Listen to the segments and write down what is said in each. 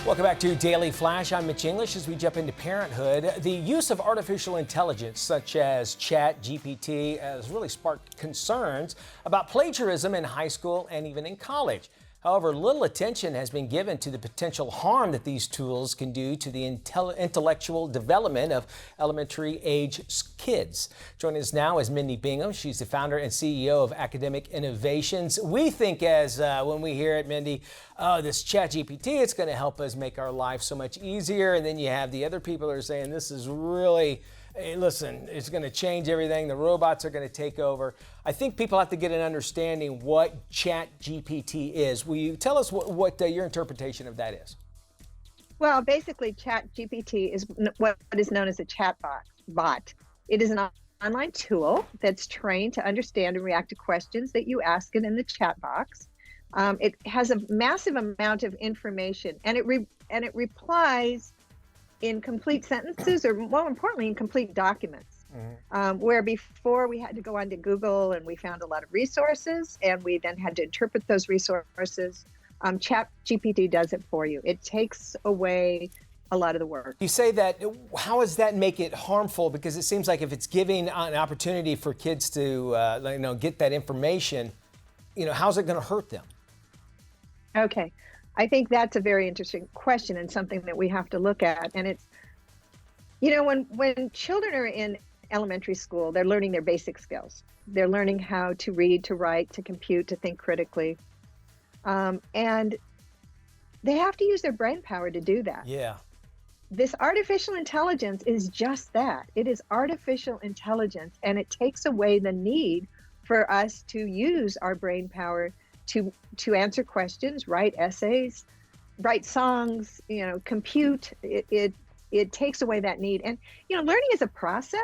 Welcome back to Daily Flash. I'm Mitch English. As we jump into parenthood, the use of artificial intelligence such as Chat GPT has really sparked concerns about plagiarism in high school and even in college. However, little attention has been given to the potential harm that these tools can do to the intellectual development of elementary age kids. Joining us now is Mindy Bingham. She's the founder and CEO of Academic Innovations. We think when we hear it, Mindy, oh, this Chat GPT, it's going to help us make our life so much easier. And then you have the other people that are saying this is really, hey, listen, it's going to change everything. The robots are going to take over. I think people have to get an understanding what Chat GPT is. Will you tell us what your interpretation of that is? Well, basically, Chat GPT is what is known as a chat bot. It is an online tool that's trained to understand and react to questions that you ask it in the chat box. It has a massive amount of information, and it replies in complete sentences, or more importantly, in complete documents. Where before we had to go onto Google and we found a lot of resources, and we then had to interpret those resources. Chat GPT does it for you. It takes away a lot of the work. You say that, how does that make it harmful? Because it seems like if it's giving an opportunity for kids to get that information, how's it going to hurt them? Okay. I think that's a very interesting question and something that we have to look at. And it's, when children are in elementary school, they're learning their basic skills. They're learning how to read, to write, to compute, to think critically. And they have to use their brain power to do that. Yeah. This artificial intelligence is just that. It is artificial intelligence, and it takes away the need for us to use our brain power to answer questions, write essays, write songs, compute. It takes away that need. And, learning is a process,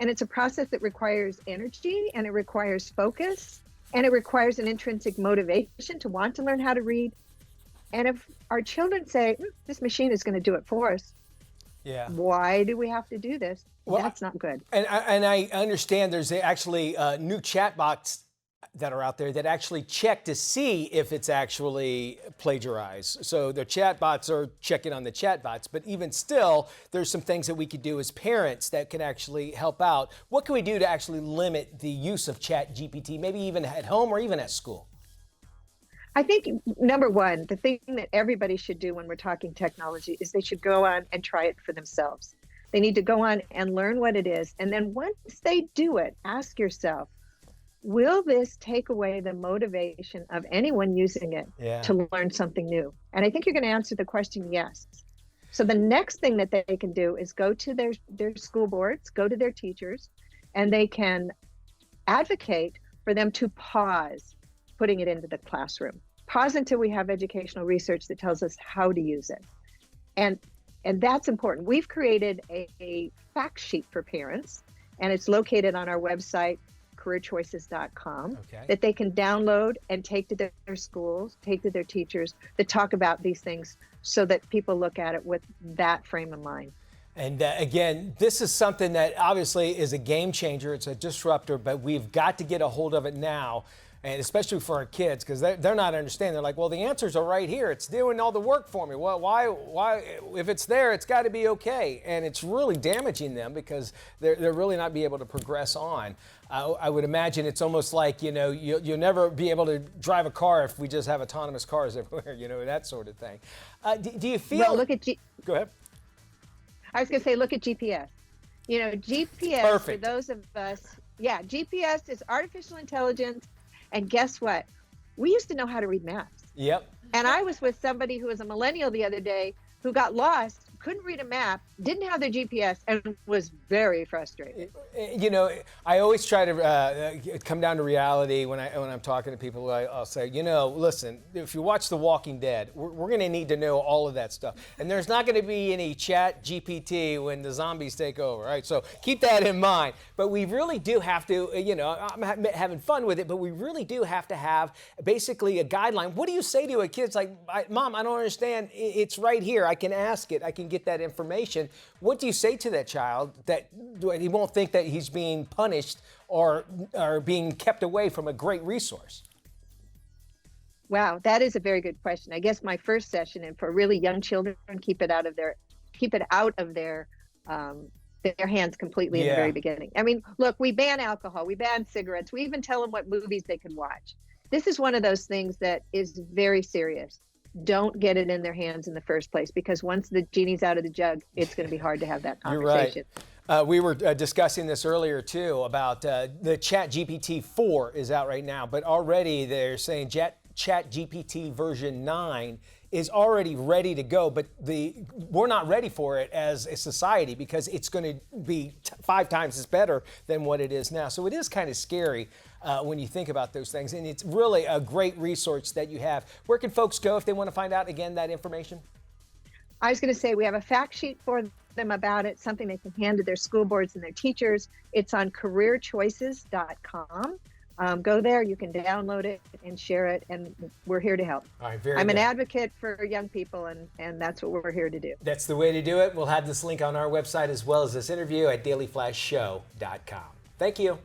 and it's a process that requires energy, and it requires focus, and it requires an intrinsic motivation to want to learn how to read. And if our children say, this machine is going to do it for us, yeah, why do we have to do this? Well, that's not good. And I understand there's actually new chatbots that are out there that actually check to see if it's actually plagiarized. So the chatbots are checking on the chatbots, but even still, there's some things that we could do as parents that can actually help out. What can we do to actually limit the use of Chat GPT, maybe even at home or even at school? I think, number one, the thing that everybody should do when we're talking technology is they should go on and try it for themselves. They need to go on and learn what it is. And then once they do it, ask yourself, will this take away the motivation of anyone using it to learn something new? And I think you're going to answer the question, yes. So the next thing that they can do is go to their school boards, go to their teachers, and they can advocate for them to pause putting it into the classroom. Pause until we have educational research that tells us how to use it. And that's important. We've created a fact sheet for parents, and it's located on our website, careerchoices.com, that they can download and take to their schools, take to their teachers, to talk about these things so that people look at it with that frame of mind. And again, this is something that obviously is a game changer. It's a disruptor, but we've got to get a hold of it now. And especially for our kids, because they're not understanding. They're like, well, the answers are right here. It's doing all the work for me. Well, why? If it's there, it's got to be okay. And it's really damaging them because they're really not be able to progress on. I would imagine it's almost like, you'll never be able to drive a car if we just have autonomous cars everywhere, that sort of thing. Do you feel? Well, Go ahead. I was going to say, look at GPS. GPS, Perfect. For those of us, GPS is artificial intelligence. And guess what? We used to know how to read maps. Yep. And I was with somebody who was a millennial the other day who got lost, couldn't read a map, didn't have their GPS, and was very frustrated. I always try to come down to reality when I'm talking to people. I'll say, listen, if you watch The Walking Dead, we're going to need to know all of that stuff. And there's not going to be any Chat GPT when the zombies take over, right? So keep that in mind. But we really do have to, I'm having fun with it, but we really do have to have basically a guideline. What do you say to a kid? It's like, Mom, I don't understand. It's right here. I can ask it. I can get that information. What do you say to that child that he won't think that he's being punished or being kept away from a great resource? Wow, that is a very good question. I guess my first session, and for really young children, keep it out of their hands completely in the Yeah. very beginning. I mean, look, we ban alcohol, we ban cigarettes, we even tell them what movies they can watch. This is one of those things that is very serious. Don't get it in their hands in the first place, because once the genie's out of the jug, it's going to be hard to have that You're right. conversation. We were discussing this earlier too about the Chat GPT 4 is out right now, but already they're saying Chat GPT version 9 is already ready to go, but we're not ready for it as a society because it's going to be 5 times as better than what it is now. So it is kind of scary when you think about those things, and it's really a great resource that you have. Where can folks go if they want to find out, again, that information? I was going to say we have a fact sheet for them about it, something they can hand to their school boards and their teachers. It's on careerchoices.com. Go there, you can download it and share it, and we're here to help. All right, very I'm good. an advocate for young people, and that's what we're here to do. That's the way to do it. We'll have this link on our website as well as this interview at dailyflashshow.com. Thank you.